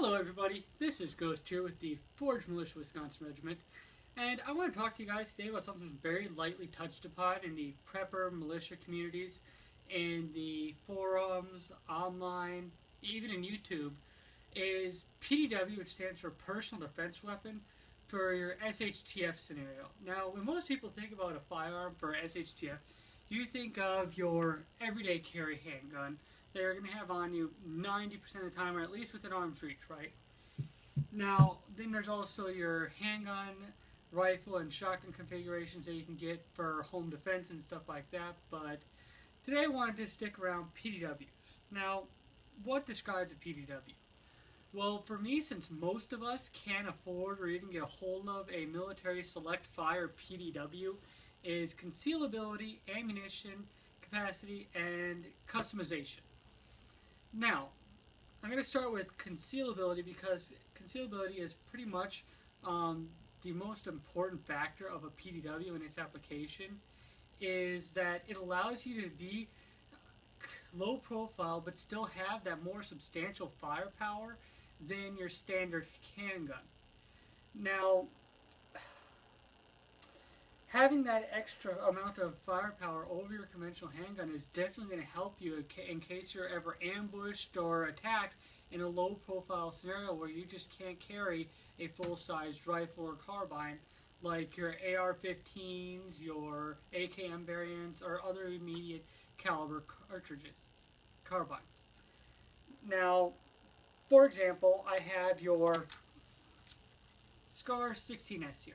Hello everybody, this is Ghost here with the Forge Militia Wisconsin Regiment, and I want to talk to you guys today about something very lightly touched upon in the prepper militia communities, in the forums, online, even in YouTube, is PDW, which stands for Personal Defense Weapon, for your SHTF scenario. Now, when most people think about a firearm for SHTF, you think of your everyday carry handgun that you're going to have on you 90% of the time, or at least within arm's reach, right? Now, then there's also your handgun, rifle, and shotgun configurations that you can get for home defense and stuff like that, but today I wanted to stick around PDWs. Now, what describes a PDW? Well, for me, since most of us can't afford or even get a hold of a military select fire PDW, is concealability, ammunition, capacity, and customization. Now, I'm going to start with concealability because concealability is pretty much the most important factor of a PDW in its application, is that it allows you to be low profile but still have that more substantial firepower than your standard handgun. Now, having that extra amount of firepower over your conventional handgun is definitely going to help you in case you're ever ambushed or attacked in a low-profile scenario where you just can't carry a full-sized rifle or carbine like your AR-15s, your AKM variants, or other immediate caliber carbines. Now, for example, I have your SCAR 16S here.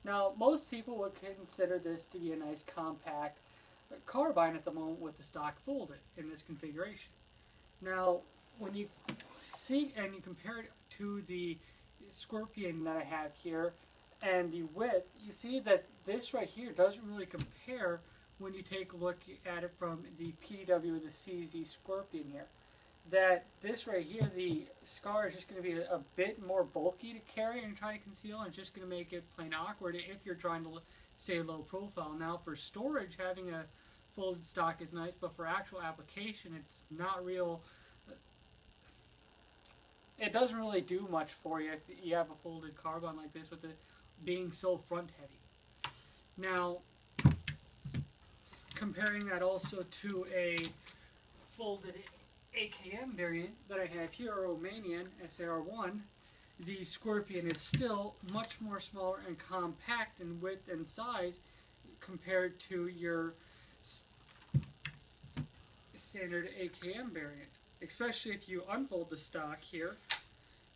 Now, most people would consider this to be a nice compact carbine at the moment with the stock folded in this configuration. Now, when you see and you compare it to the Scorpion that I have here and the width, you see that this right here doesn't really compare when you take a look at it from the PDW with the CZ Scorpion here. That this right here, the SCAR, is just going to be a bit more bulky to carry and try to conceal, and just going to make it plain awkward if you're trying to stay low profile. Now, for storage, having a folded stock is nice, but for actual application, it's not real. It doesn't really do much for you if you have a folded carbine like this with it being so front heavy. Now, comparing that also to a folded AKM variant that I have here, Romanian SAR1, the Scorpion is still much more smaller and compact in width and size compared to your standard AKM variant. Especially if you unfold the stock here,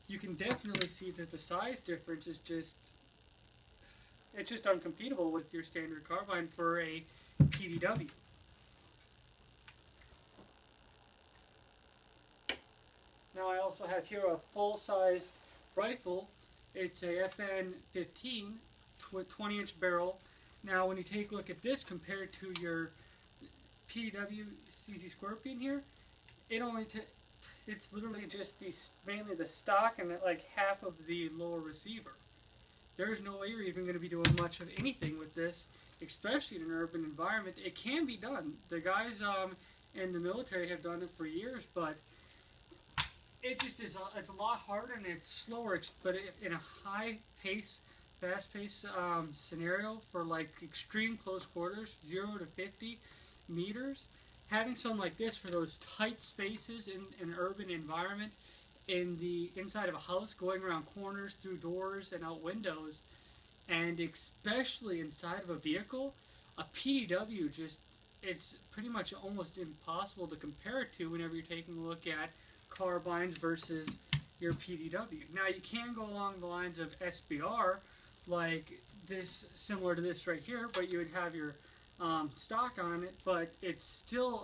you can definitely see that the size difference is it's just uncompetitive with your standard carbine for a PDW. Now I also have here a full-size rifle. It's a FN-15 with 20-inch barrel. Now when you take a look at this compared to your PDW CZ Scorpion here, it's literally just mainly the stock and like half of the lower receiver. There's no way you're even going to be doing much of anything with this, especially in an urban environment. It can be done. The guys in the military have done it for years, but it just is it's a lot harder and it's slower, but in a high-pace, fast-paced scenario for like extreme close quarters, 0 to 50 meters, having something like this for those tight spaces in an urban environment, in the inside of a house, going around corners, through doors, and out windows, and especially inside of a vehicle, a PDW it's pretty much almost impossible to compare it to whenever you're taking a look at carbines versus your PDW. Now you can go along the lines of SBR, like this, similar to this right here, but you would have your stock on it, but it's still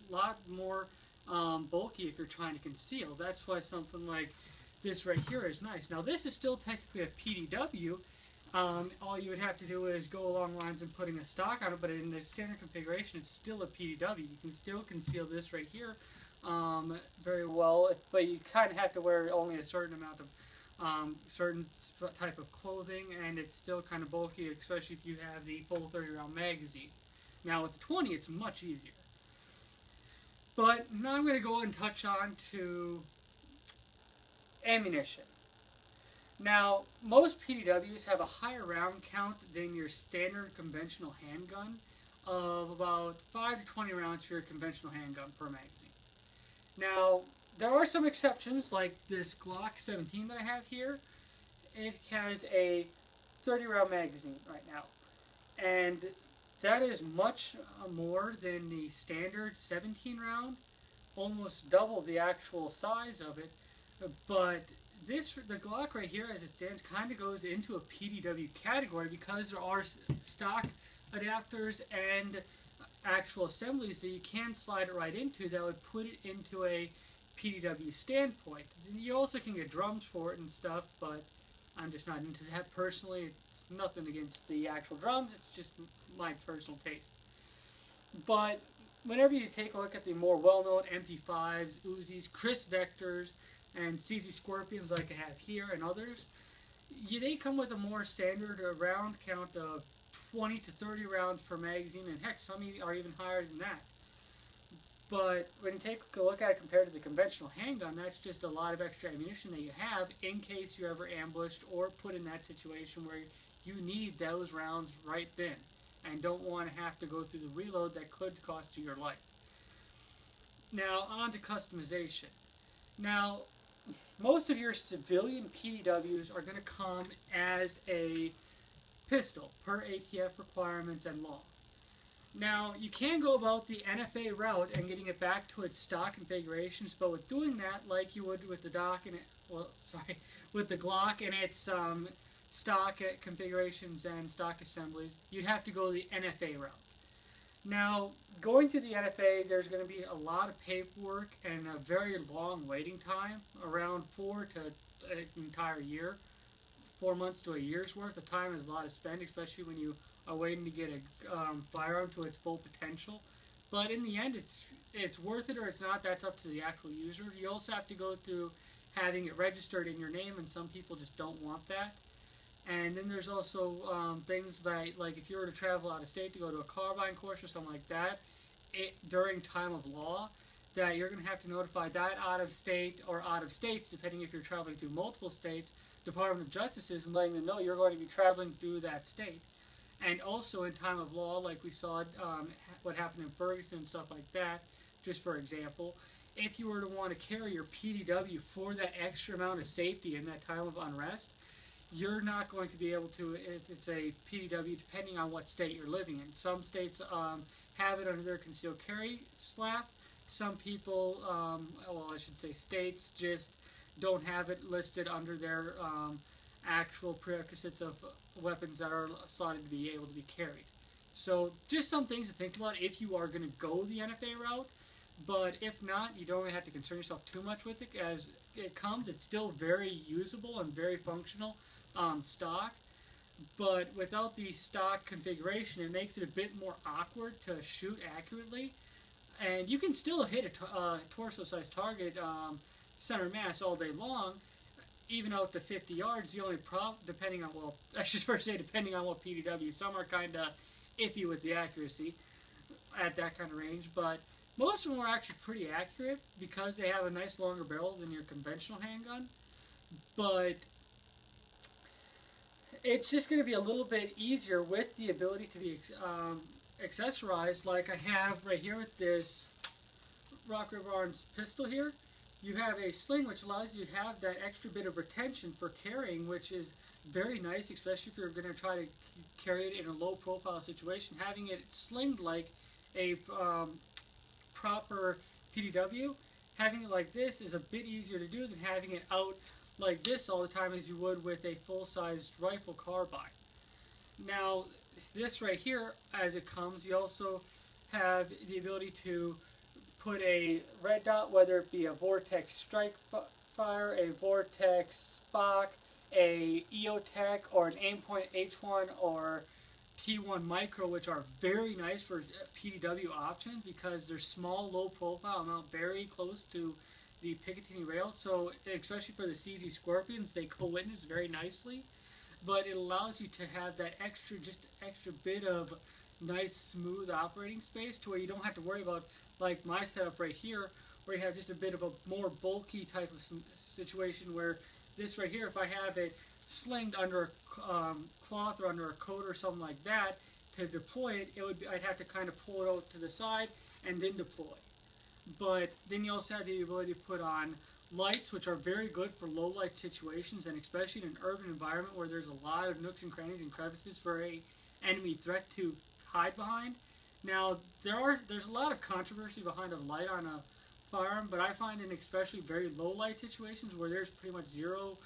a lot more bulky if you're trying to conceal. That's why something like this right here is nice. Now this is still technically a PDW. All you would have to do is go along lines and putting a stock on it, but in the standard configuration it's still a PDW. You can still conceal this right here very well, but you kind of have to wear only a certain amount of certain type of clothing, and it's still kind of bulky, especially if you have the full 30-round magazine. Now with the 20 it's much easier. But now I'm going to go and touch on to ammunition. Now, most PDWs have a higher round count than your standard conventional handgun of about 5 to 20 rounds for your conventional handgun per magazine. Now, there are some exceptions, like this Glock 17 that I have here. It has a 30-round magazine right now, and that is much more than the standard 17-round, almost double the actual size of it. But the Glock right here, as it stands, kind of goes into a PDW category because there are stock adapters and actual assemblies that you can slide it right into that would put it into a PDW standpoint. You also can get drums for it and stuff, but I'm just not into that personally. It's nothing against the actual drums, it's just my personal taste. But whenever you take a look at the more well-known MP5s, Uzis, Chris Vectors, and CZ Scorpions like I have here and others, they come with a more standard round count of 20 to 30 rounds per magazine, and heck, some are even higher than that. But when you take a look at it compared to the conventional handgun, that's just a lot of extra ammunition that you have in case you're ever ambushed or put in that situation where you need those rounds right then and don't want to have to go through the reload that could cost you your life. Now, on to customization. Now, most of your civilian PDWs are going to come as a pistol per ATF requirements and law. Now, you can go about the NFA route and getting it back to its stock configurations, but with doing that, like you would with the with the Glock and its stock configurations and stock assemblies, you'd have to go the NFA route. Now, going to the NFA, there's going to be a lot of paperwork and a very long waiting time, around 4 to an entire year. 4 months to a year's worth of time is a lot of spend, especially when you are waiting to get a firearm to its full potential. But in the end, it's worth it or it's not. That's up to the actual user. You also have to go through having it registered in your name, and some people just don't want that. And then there's also things like if you were to travel out of state to go to a carbine course or something like that, during time of law, that you're going to have to notify that out of state or out of states, depending if you're traveling through multiple states, Department of Justice, and letting them know you're going to be traveling through that state. And also in time of law, like we saw what happened in Ferguson and stuff like that, just for example, if you were to want to carry your PDW for that extra amount of safety in that time of unrest, you're not going to be able to if it's a PDW, depending on what state you're living in. Some states have it under their concealed carry slap. Some people, well, I should say states, just don't have it listed under their actual prerequisites of weapons that are slotted to be able to be carried. So just some things to think about if you are going to go the NFA route. But if not, you don't really have to concern yourself too much with it. As it comes, it's still very usable and very functional stock. But without the stock configuration, it makes it a bit more awkward to shoot accurately. And you can still hit a torso-sized target center mass all day long, even out to 50 yards. The only problem, depending on, well, I should first say depending on what PDW, some are kind of iffy with the accuracy at that kind of range, but most of them are actually pretty accurate because they have a nice longer barrel than your conventional handgun. But it's just going to be a little bit easier with the ability to be accessorized, like I have right here with this Rock River Arms pistol here. You have a sling which allows you to have that extra bit of retention for carrying, which is very nice, especially if you're going to try to carry it in a low profile situation. Having it slinged like a proper PDW, having it like this is a bit easier to do than having it out like this all the time as you would with a full-sized rifle carbine. Now, this right here, as it comes, you also have the ability to put a red dot, whether it be a Vortex Strike Fire, a Vortex Spock, a EOTech, or an Aimpoint H1 or T1 Micro, which are very nice for PDW options because they're small, low profile, mount very close to the Picatinny rail. So especially for the CZ Scorpions, they co-witness very nicely. But it allows you to have that extra bit of nice, smooth operating space to where you don't have to worry about like my setup right here, where you have just a bit of a more bulky type of situation where this right here, if I have it slinged under a cloth or under a coat or something like that to deploy it, I'd have to kind of pull it out to the side and then deploy. But then you also have the ability to put on lights, which are very good for low light situations, and especially in an urban environment where there's a lot of nooks and crannies and crevices for a enemy threat to hide behind. Now there's a lot of controversy behind a light on a firearm, but I find in especially very low light situations where there's pretty much zero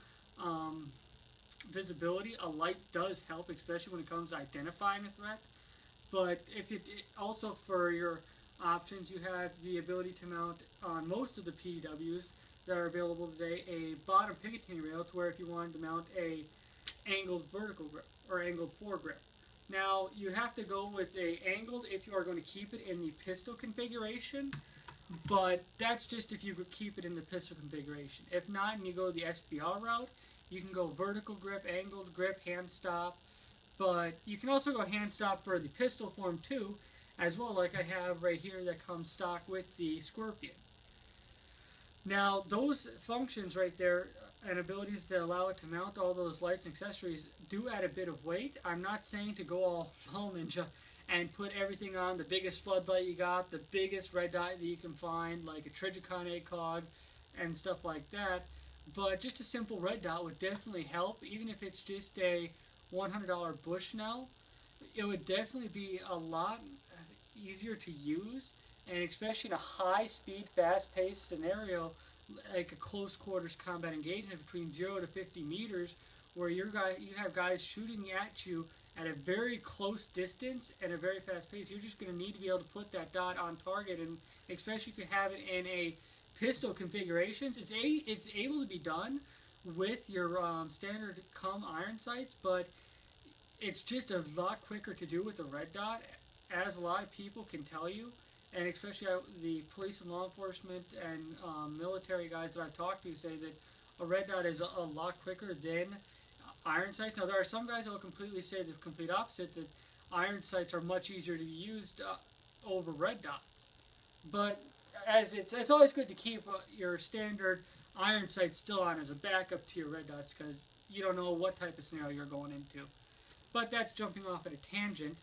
visibility, a light does help, especially when it comes to identifying a threat. But if it also for your options, you have the ability to mount on most of the PDWs that are available today a bottom picatinny rail, to where if you wanted to mount a angled vertical grip or angled foregrip. Now you have to go with a angled if you are going to keep it in the pistol configuration, but that's just if you keep it in the pistol configuration. If not, and you go the SBR route, you can go vertical grip, angled grip, hand stop, but you can also go hand stop for the pistol form too, as well, like I have right here that comes stock with the Scorpion. Now those functions right there and abilities that allow it to mount all those lights and accessories do add a bit of weight. I'm not saying to go all ninja and put everything on, the biggest floodlight you got, the biggest red dot that you can find, like a Trijicon ACOG and stuff like that, but just a simple red dot would definitely help, even if it's just a $100 Bushnell. It would definitely be a lot easier to use, and especially in a high-speed, fast-paced scenario, like a close quarters combat engagement between 0 to 50 meters, where you have guys shooting at you at a very close distance and a very fast pace. You're just going to need to be able to put that dot on target, and especially if you have it in a pistol configurations, it's able to be done with your standard iron sights, but it's just a lot quicker to do with a red dot, as a lot of people can tell you, and especially the police and law enforcement and military guys that I've talked to say that a red dot is a lot quicker than iron sights. Now there are some guys that will completely say the complete opposite, that iron sights are much easier to be used over red dots. But as it's always good to keep your standard iron sights still on as a backup to your red dots, because you don't know what type of scenario you're going into. But that's jumping off at a tangent.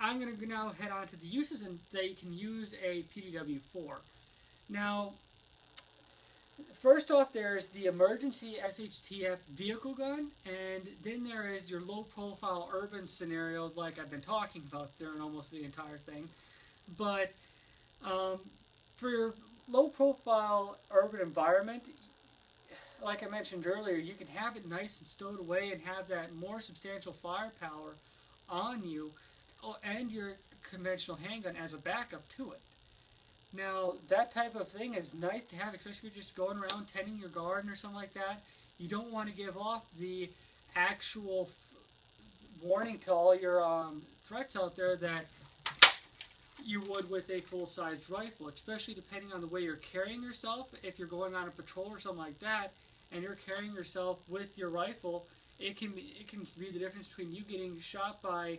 I'm going to now head on to the uses that you can use a PDW for. Now, first off, there's the emergency SHTF vehicle gun, and then there is your low-profile urban scenario, like I've been talking about during almost the entire thing. But for your low-profile urban environment, like I mentioned earlier, you can have it nice and stowed away and have that more substantial firepower on you, and your conventional handgun as a backup to it. Now, that type of thing is nice to have, especially if you're just going around tending your garden or something like that. You don't want to give off the actual warning to all your threats out there that you would with a full-size rifle, especially depending on the way you're carrying yourself. If you're going on a patrol or something like that, and you're carrying yourself with your rifle, it can be the difference between you getting shot by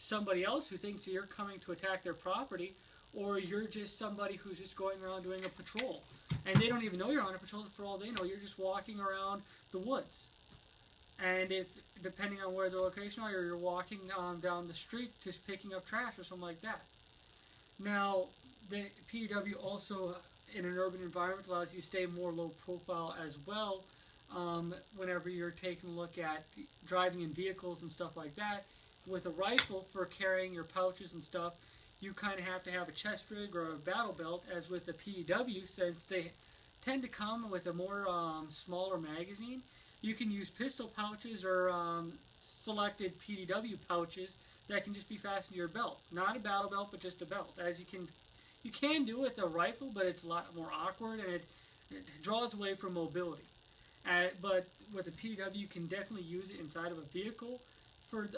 somebody else who thinks that you're coming to attack their property, or you're just somebody who's just going around doing a patrol. And they don't even know you're on a patrol. For all they know, you're just walking around the woods. And if, depending on where the location are, you're walking down the street just picking up trash or something like that. Now, the PDW also, in an urban environment, allows you to stay more low profile as well. Whenever you're taking a look at driving in vehicles and stuff like that. With a rifle, for carrying your pouches and stuff, you kind of have to have a chest rig or a battle belt, as with the PDW, since they tend to come with a more smaller magazine. You can use pistol pouches or selected PDW pouches that can just be fastened to your belt. Not a battle belt, but just a belt. As you can do with a rifle, but it's a lot more awkward, and it draws away from mobility. But with a PDW, you can definitely use it inside of a vehicle for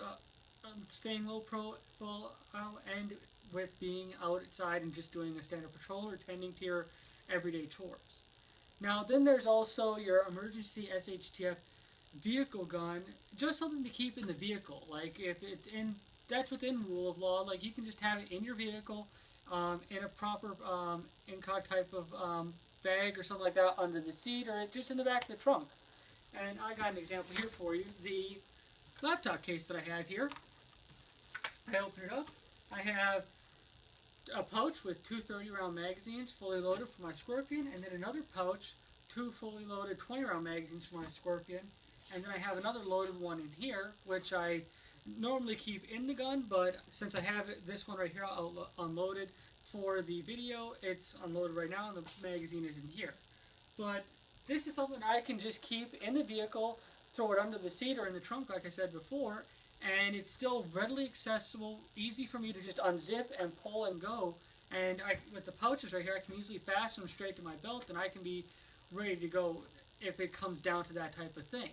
staying low profile, and with being outside and just doing a standard patrol or tending to your everyday chores. Now, then there's also your emergency SHTF vehicle gun, just something to keep in the vehicle. Like if it's that's within rule of law. Like you can just have it in your vehicle in a proper incog type of bag or something like that under the seat or just in the back of the trunk. And I got an example here for you. The laptop case that I have here, I open it up. I have a pouch with two 30-round magazines fully loaded for my Scorpion, and then another pouch, two fully loaded 20-round magazines for my Scorpion, and then I have another loaded one in here, which I normally keep in the gun, but since I have this one right here unloaded for the video, it's unloaded right now, and the magazine is in here. But this is something I can just keep in the vehicle, throw it under the seat or in the trunk, like I said before, and it's still readily accessible, easy for me to just unzip and pull and go. And with the pouches right here, I can easily fasten them straight to my belt, and I can be ready to go if it comes down to that type of thing.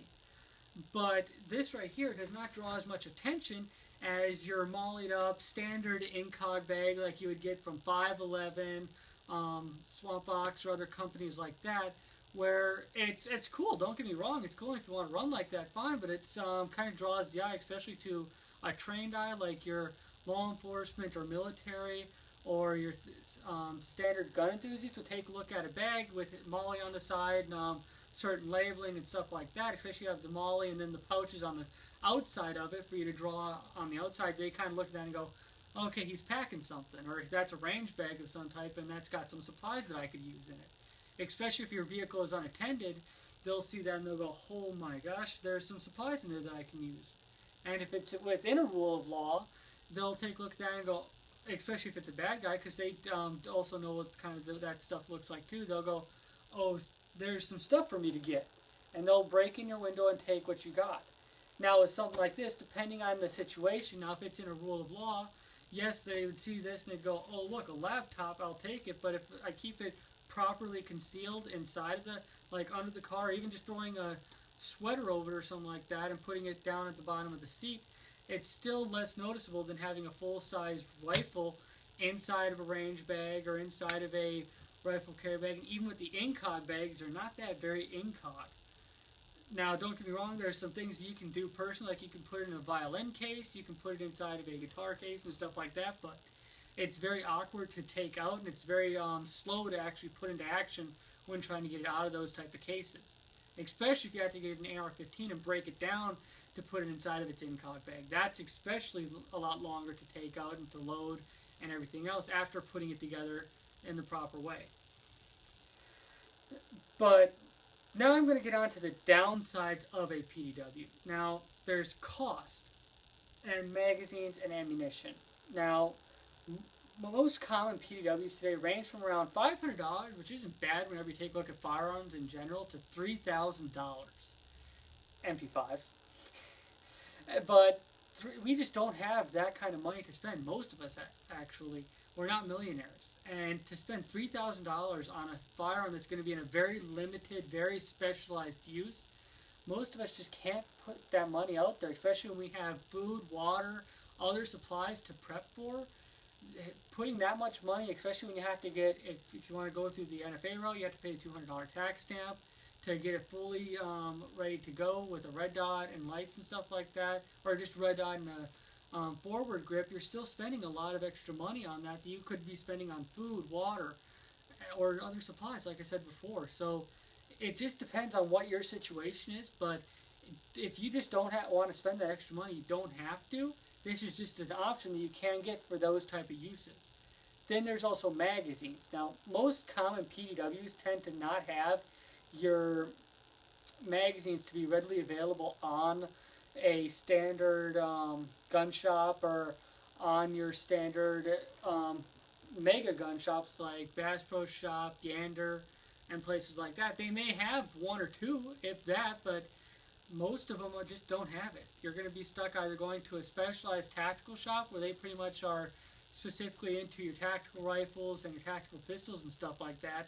But this right here does not draw as much attention as your mollied up standard incog bag like you would get from 511, Swamp Box, or other companies like that, where it's cool. Don't get me wrong, it's cool if you want to run like that, fine, but it's kind of draws the eye, especially to a trained eye like your law enforcement or military or your standard gun enthusiast will take a look at a bag with molly on the side and certain labeling and stuff like that, especially if you have the molly and then the pouches on the outside of it for you to draw on the outside. They kind of look at that and go, okay, he's packing something, or that's a range bag of some type and that's got some supplies that I could use in it. Especially if your vehicle is unattended, they'll see that and they'll go, oh my gosh, there's some supplies in there that I can use. And if it's within a rule of law, they'll take a look at that and go, especially if it's a bad guy, because they also know what kind of that stuff looks like too, they'll go, oh, there's some stuff for me to get. And they'll break in your window and take what you got. Now with something like this, depending on the situation, now if it's in a rule of law, yes, they would see this and they'd go, oh look, a laptop, I'll take it, but if I keep it properly concealed inside of the, like under the car, even just throwing a sweater over it or something like that and putting it down at the bottom of the seat, it's still less noticeable than having a full-size rifle inside of a range bag or inside of a rifle carry bag. And even with the incog bags, they're not that very incog. Now, don't get me wrong, there's some things you can do personally, like you can put it in a violin case, you can put it inside of a guitar case and stuff like that, but it's very awkward to take out, and it's very slow to actually put into action when trying to get it out of those type of cases. Especially if you have to get an AR-15 and break it down to put it inside of its incog bag. That's especially a lot longer to take out and to load and everything else after putting it together in the proper way. But now I'm going to get on to the downsides of a PDW. Now, there's cost and magazines and ammunition. Now, most common PDWs today range from around $500, which isn't bad whenever you take a look at firearms in general, to $3,000. MP5s. But we just don't have that kind of money to spend. Most of us, actually, we're not millionaires. And to spend $3,000 on a firearm that's going to be in a very limited, very specialized use, most of us just can't put that money out there, especially when we have food, water, other supplies to prep for. Putting that much money, especially when you have to get, if you want to go through the NFA route, you have to pay a $200 tax stamp to get it fully ready to go with a red dot and lights and stuff like that, or just red dot and a forward grip. You're still spending a lot of extra money on that you could be spending on food, water, or other supplies, like I said before. So it just depends on what your situation is, but if you just don't want to spend that extra money, you don't have to. This is just an option that you can get for those type of uses. Then there's also magazines. Now, most common PDWs tend to not have your magazines to be readily available on a standard gun shop or on your standard mega gun shops like Bass Pro Shop, Gander, and places like that. They may have one or two, if that, but most of them just don't have it. You're going to be stuck either going to a specialized tactical shop where they pretty much are specifically into your tactical rifles and your tactical pistols and stuff like that,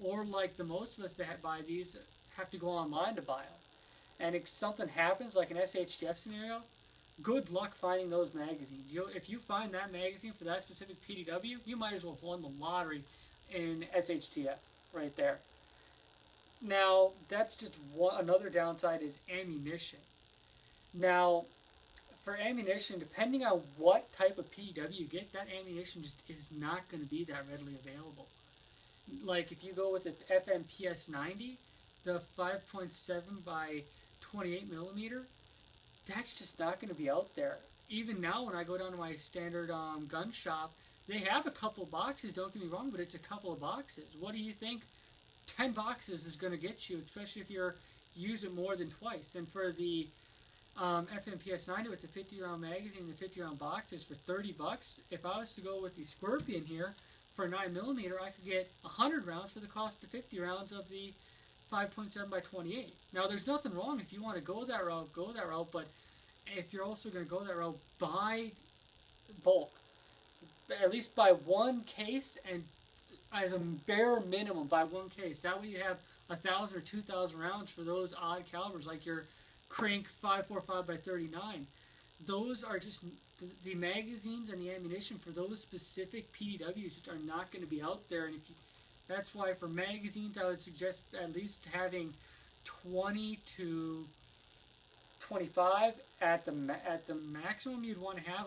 or like the most of us that buy these have to go online to buy them. And if something happens, like an SHTF scenario, good luck finding those magazines. If you find that magazine for that specific PDW, you might as well have won the lottery in SHTF right there. Now, that's just another downside is ammunition. Now, for ammunition, depending on what type of PDW you get, that ammunition just is not going to be that readily available. Like if you go with the FMPS 90, the 5.7 by 28 millimeter, that's just not going to be out there. Even now, when I go down to my standard gun shop, they have a couple boxes. Don't get me wrong, but it's a couple of boxes. What do you think 10 boxes is going to get you, especially if you're using more than twice? And for the FMPS 90 with the 50-round magazine and the 50-round boxes for 30 bucks, if I was to go with the Scorpion here for 9mm, I could get 100 rounds for the cost of 50 rounds of the 5.7 by 28. Now, there's nothing wrong if you want to go that route, but if you're also going to go that route, buy bulk. At least buy one case, and as a bare minimum, buy one case. That way you have 1,000 or 2,000 rounds for those odd calibers, like your Crank 545 by 39. Those are just the magazines and the ammunition for those specific PDWs just are not going to be out there. And if you, that's why for magazines, I would suggest at least having 20 to 25 at the maximum. You'd want to have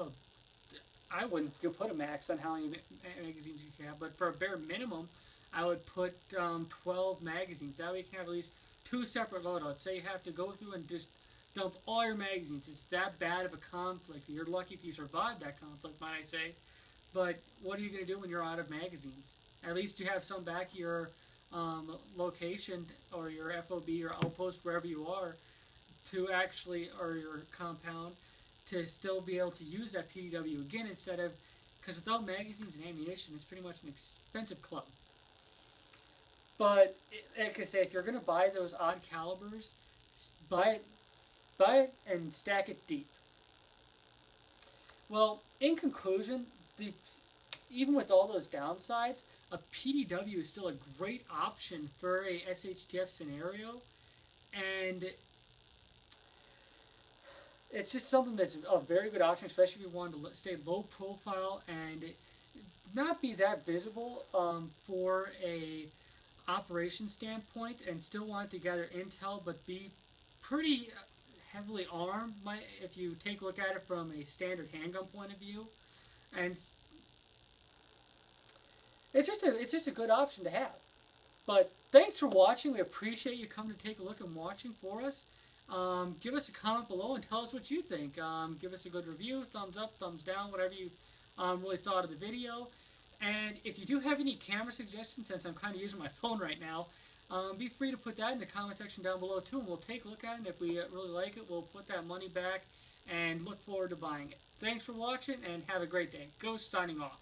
I wouldn't put a max on how many magazines you can have, but for a bare minimum, I would put 12 magazines. That way you can have at least 2 separate loadouts. Say you have to go through and just dump all your magazines. It's that bad of a conflict. You're lucky if you survive that conflict, might I say. But what are you going to do when you're out of magazines? At least you have some back at your location or your FOB or outpost, wherever you are, to actually, or your compound, to still be able to use that PDW again instead of, because without magazines and ammunition, it's pretty much an expensive club. But like I say, if you're going to buy those odd calibers, buy it and stack it deep. Well, in conclusion, even with all those downsides, a PDW is still a great option for a SHTF scenario, and it's just something that's a very good option, especially if you want to stay low profile and not be that visible for a operation standpoint, and still want to gather intel but be pretty heavily armed if you take a look at it from a standard handgun point of view. And it's just a good option to have. But thanks for watching. We appreciate you coming to take a look and watching for us. Give us a comment below and tell us what you think. Give us a good review, thumbs up, thumbs down, whatever you really thought of the video. And if you do have any camera suggestions, since I'm kind of using my phone right now, be free to put that in the comment section down below too, and we'll take a look at it. And if we really like it, we'll put that money back and look forward to buying it. Thanks for watching, and have a great day. Ghost signing off.